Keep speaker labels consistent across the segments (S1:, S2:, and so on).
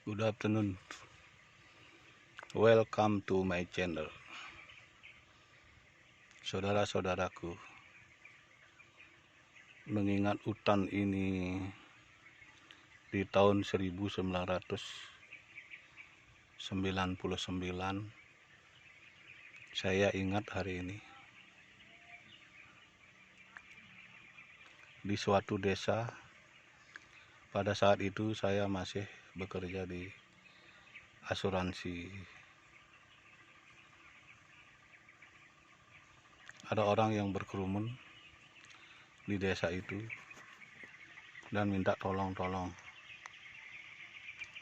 S1: Good afternoon. Welcome to my channel. Saudara-saudaraku, mengingat hutan ini di tahun 1999, saya ingat hari ini. Di suatu desa, pada saat itu saya masih bekerja di asuransi. Ada orang yang berkerumun di desa itu dan minta tolong-tolong.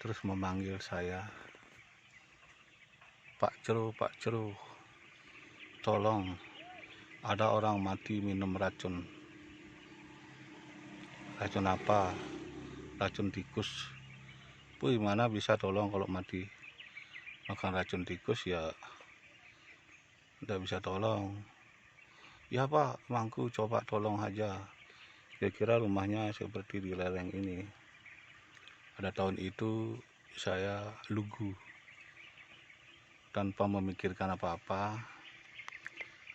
S1: Terus memanggil saya, Pak Ceru, tolong, ada orang mati minum racun. Racun apa? Racun tikus. Puy, mana bisa tolong kalau mati makan racun tikus ya tidak bisa tolong. Ya Pak, mangku coba tolong aja. Kira-kira rumahnya seperti di lereng ini. Pada tahun itu saya lugu, tanpa memikirkan apa-apa.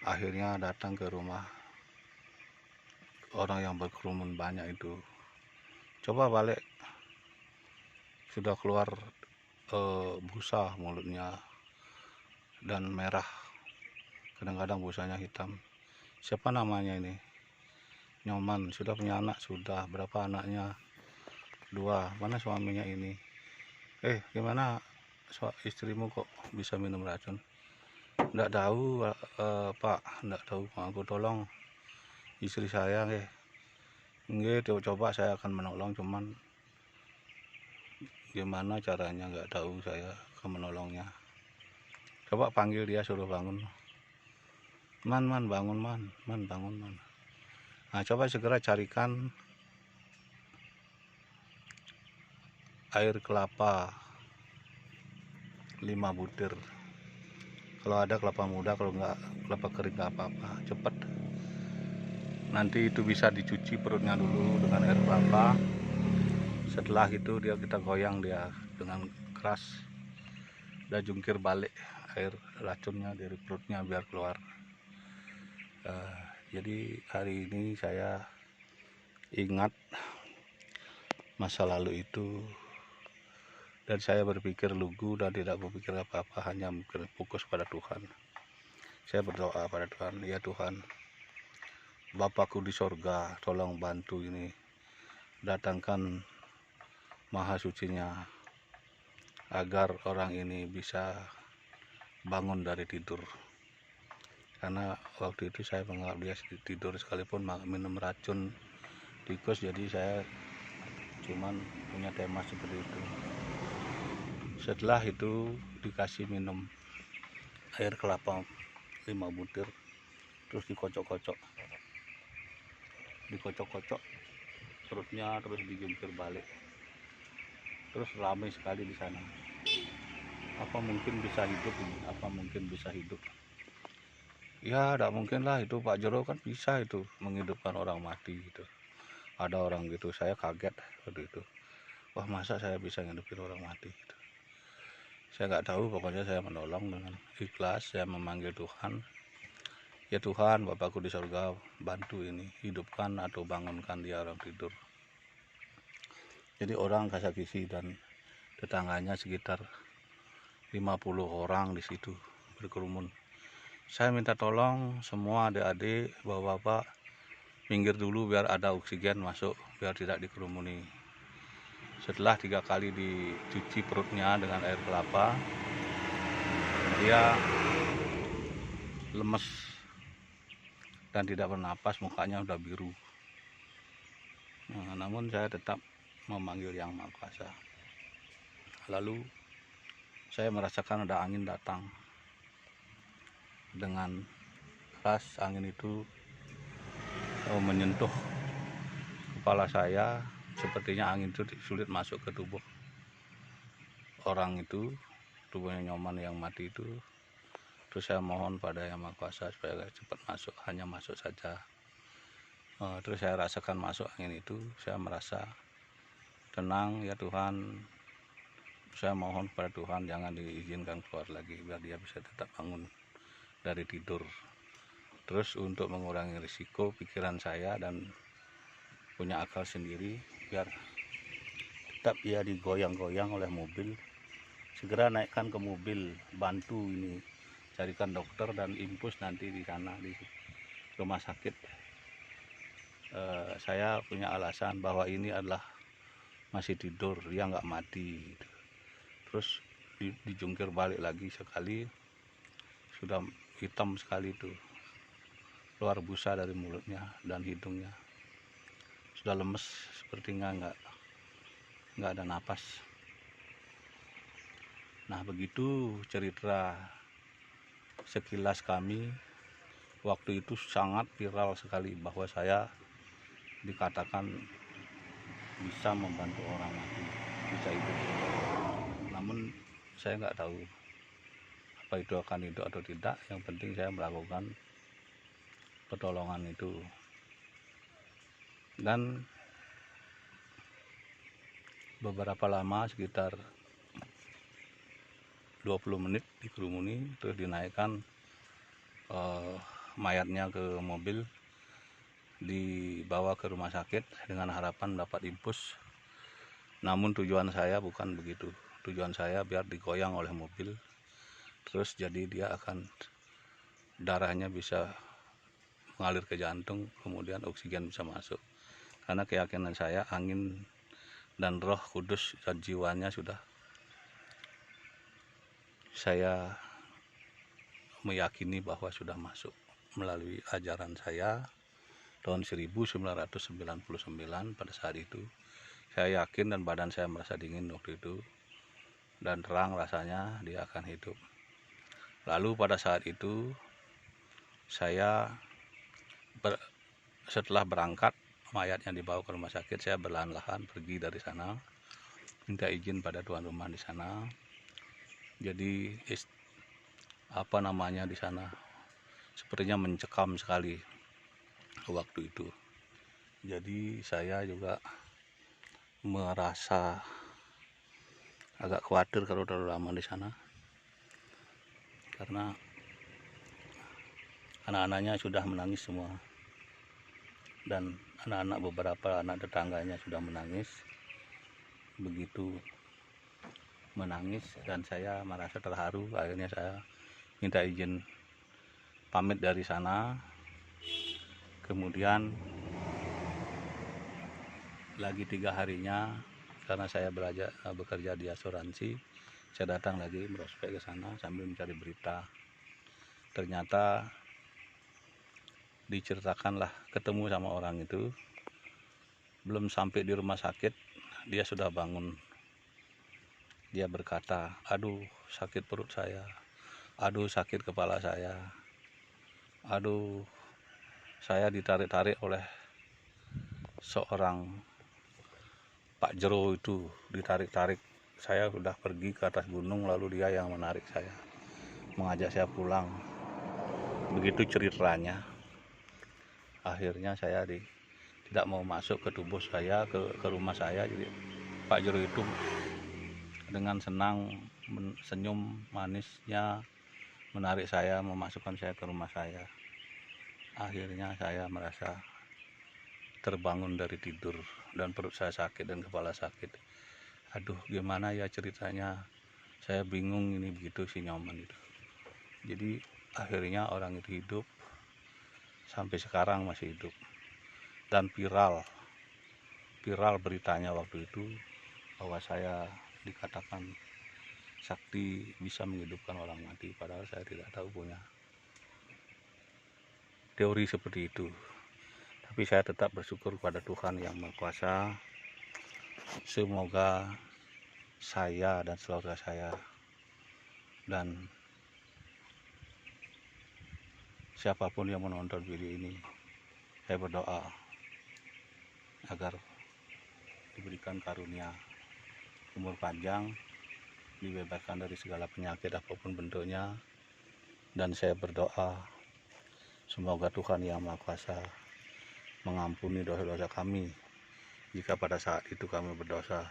S1: Akhirnya datang ke rumah orang yang berkerumun banyak itu. Coba balik, sudah keluar busa mulutnya dan merah. Kadang-kadang busanya hitam. Siapa namanya ini? Nyoman. Sudah punya anak? Sudah. Berapa anaknya? 2. Mana suaminya ini? Gimana istrimu kok bisa minum racun? Nggak tahu, Pak. Nggak tahu. Aku tolong istri saya. Nggih, coba saya akan menolong. Cuman gimana caranya nggak tahu, saya akan menolongnya. Coba panggil dia, suruh bangun. Man, bangun, man, bangun, man. Nah, coba segera carikan air kelapa 5 butir. Kalau ada kelapa muda, kalau enggak kelapa kering nggak apa-apa, cepet. Nanti itu bisa dicuci perutnya dulu dengan air kelapa. Setelah itu kita goyang dia dengan keras dan jungkir balik air racunnya dari perutnya biar keluar. Jadi hari ini saya ingat masa lalu itu, dan saya berpikir lugu dan tidak berpikir apa-apa, hanya fokus pada Tuhan. Saya berdoa pada Tuhan, ya Tuhan, Bapakku di sorga, tolong bantu ini, datangkan maha sucinya agar orang ini bisa bangun dari tidur. Karena waktu itu saya menganggap dia tidur sekalipun minum racun tikus, jadi saya cuman punya tema seperti itu. Setelah itu dikasih minum air kelapa 5 butir, terus dikocok-kocok perutnya, terus dijungkir balik, terus ramai sekali di sana. Apa mungkin bisa hidup ini? Apa mungkin bisa hidup? Ya, tidak mungkin lah, itu Pak Jero kan bisa itu menghidupkan orang mati gitu. Ada orang gitu, saya kaget waktu itu. Wah, masa saya bisa menghidupkan orang mati gitu. Saya nggak tahu, pokoknya saya menolong dengan ikhlas. Saya memanggil Tuhan, ya Tuhan, Bapakku di surga, bantu ini, hidupkan atau bangunkan dia orang tidur. Jadi orang kasa-kisi dan tetangganya sekitar 50 orang di situ berkerumun. Saya minta tolong semua adik-adik, bapak-bapak, minggir dulu biar ada oksigen masuk, biar tidak dikerumuni. Setelah 3 kali dicuci perutnya dengan air kelapa, dia lemes dan tidak bernapas, mukanya udah biru. Namun saya tetap memanggil Yang Maha Kuasa. Lalu saya merasakan ada angin datang dengan keras. Angin itu menyentuh kepala saya. Sepertinya angin itu sulit masuk ke tubuh orang itu, tubuhnya Nyoman yang mati itu. Terus saya mohon pada Yang Maha Kuasa supaya cepat masuk, hanya masuk saja. Terus saya rasakan masuk angin itu, saya merasa tenang. Ya Tuhan, saya mohon kepada Tuhan jangan diizinkan keluar lagi, biar dia bisa tetap bangun dari tidur. Terus untuk mengurangi risiko pikiran saya dan punya akal sendiri, biar tetap dia digoyang-goyang oleh mobil, segera naikkan ke mobil, bantu ini, carikan dokter dan infus nanti di sana di rumah sakit. Saya punya alasan bahwa ini adalah masih tidur, dia nggak mati. Terus dijungkir balik lagi sekali, sudah hitam sekali tuh, keluar busa dari mulutnya dan hidungnya, sudah lemes seperti nggak ada napas. Nah, begitu cerita sekilas kami. Waktu itu sangat viral sekali bahwa saya dikatakan bisa membantu orang mati, bisa hidup. Namun saya nggak tahu apa itu akan hidup atau tidak. Yang penting saya melakukan pertolongan itu. Dan beberapa lama, sekitar 20 menit dikerumuni, terus dinaikkan mayatnya ke mobil, dibawa ke rumah sakit dengan harapan dapat infus. Namun tujuan saya bukan begitu. Tujuan saya biar digoyang oleh mobil, terus jadi dia akan, darahnya bisa mengalir ke jantung, kemudian oksigen bisa masuk. Karena keyakinan saya, angin dan Roh Kudus dan jiwanya sudah, saya meyakini bahwa sudah masuk melalui ajaran saya tahun 1999. Pada saat itu saya yakin dan badan saya merasa dingin waktu itu, dan terang rasanya dia akan hidup. Lalu pada saat itu saya setelah berangkat, mayat yang dibawa ke rumah sakit, saya berlahan-lahan pergi dari sana, minta izin pada tuan rumah di sana. Jadi apa namanya di sana, sepertinya mencekam sekali waktu itu. Jadi saya juga merasa agak khawatir kalau terlalu lama di sana, karena anak-anaknya sudah menangis semua, dan anak-anak, beberapa anak tetangganya sudah menangis. Begitu menangis dan saya merasa terharu, akhirnya saya minta izin pamit dari sana. Kemudian lagi 3 harinya, karena saya bekerja di asuransi, saya datang lagi merospek ke sana sambil mencari berita. Ternyata diceritakanlah, ketemu sama orang itu, belum sampai di rumah sakit dia sudah bangun. Dia berkata, aduh sakit perut saya, aduh sakit kepala saya, aduh saya ditarik-tarik oleh seorang Pak Jero itu, ditarik-tarik. Saya sudah pergi ke atas gunung, lalu dia yang menarik saya, mengajak saya pulang. Begitu ceritanya. Akhirnya saya tidak mau masuk ke tubuh saya, ke rumah saya. Jadi Pak Jero itu dengan senang, senyum manisnya menarik saya, memasukkan saya ke rumah saya. Akhirnya saya merasa terbangun dari tidur, dan perut saya sakit dan kepala sakit. Aduh, gimana ya ceritanya, saya bingung ini, begitu si Nyoman itu. Jadi akhirnya orang itu hidup, sampai sekarang masih hidup, dan viral beritanya waktu itu bahwa saya dikatakan sakti bisa menghidupkan orang mati, padahal saya tidak tahu punya teori seperti itu. Tapi saya tetap bersyukur kepada Tuhan Yang Maha Kuasa. Semoga saya dan saudara saya dan siapapun yang menonton video ini, saya berdoa agar diberikan karunia umur panjang, dibebaskan dari segala penyakit apapun bentuknya. Dan saya berdoa semoga Tuhan Yang Maha Kuasa mengampuni dosa-dosa kami jika pada saat itu kami berdosa,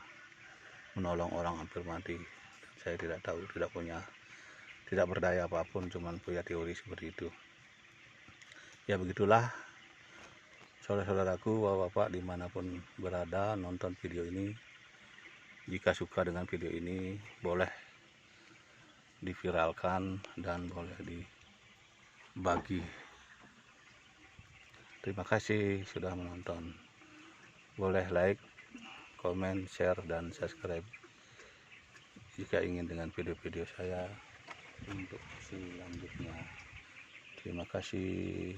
S1: menolong orang hampir mati. Saya tidak tahu, tidak berdaya apapun, cuman punya teori seperti itu. Ya begitulah saudara-saudaraku, bapak-bapak dimanapun berada nonton video ini. Jika suka dengan video ini, boleh diviralkan dan boleh dibagi. Terima kasih sudah menonton. Boleh like, komen, share, dan subscribe jika ingin dengan video-video saya untuk selanjutnya. Terima kasih.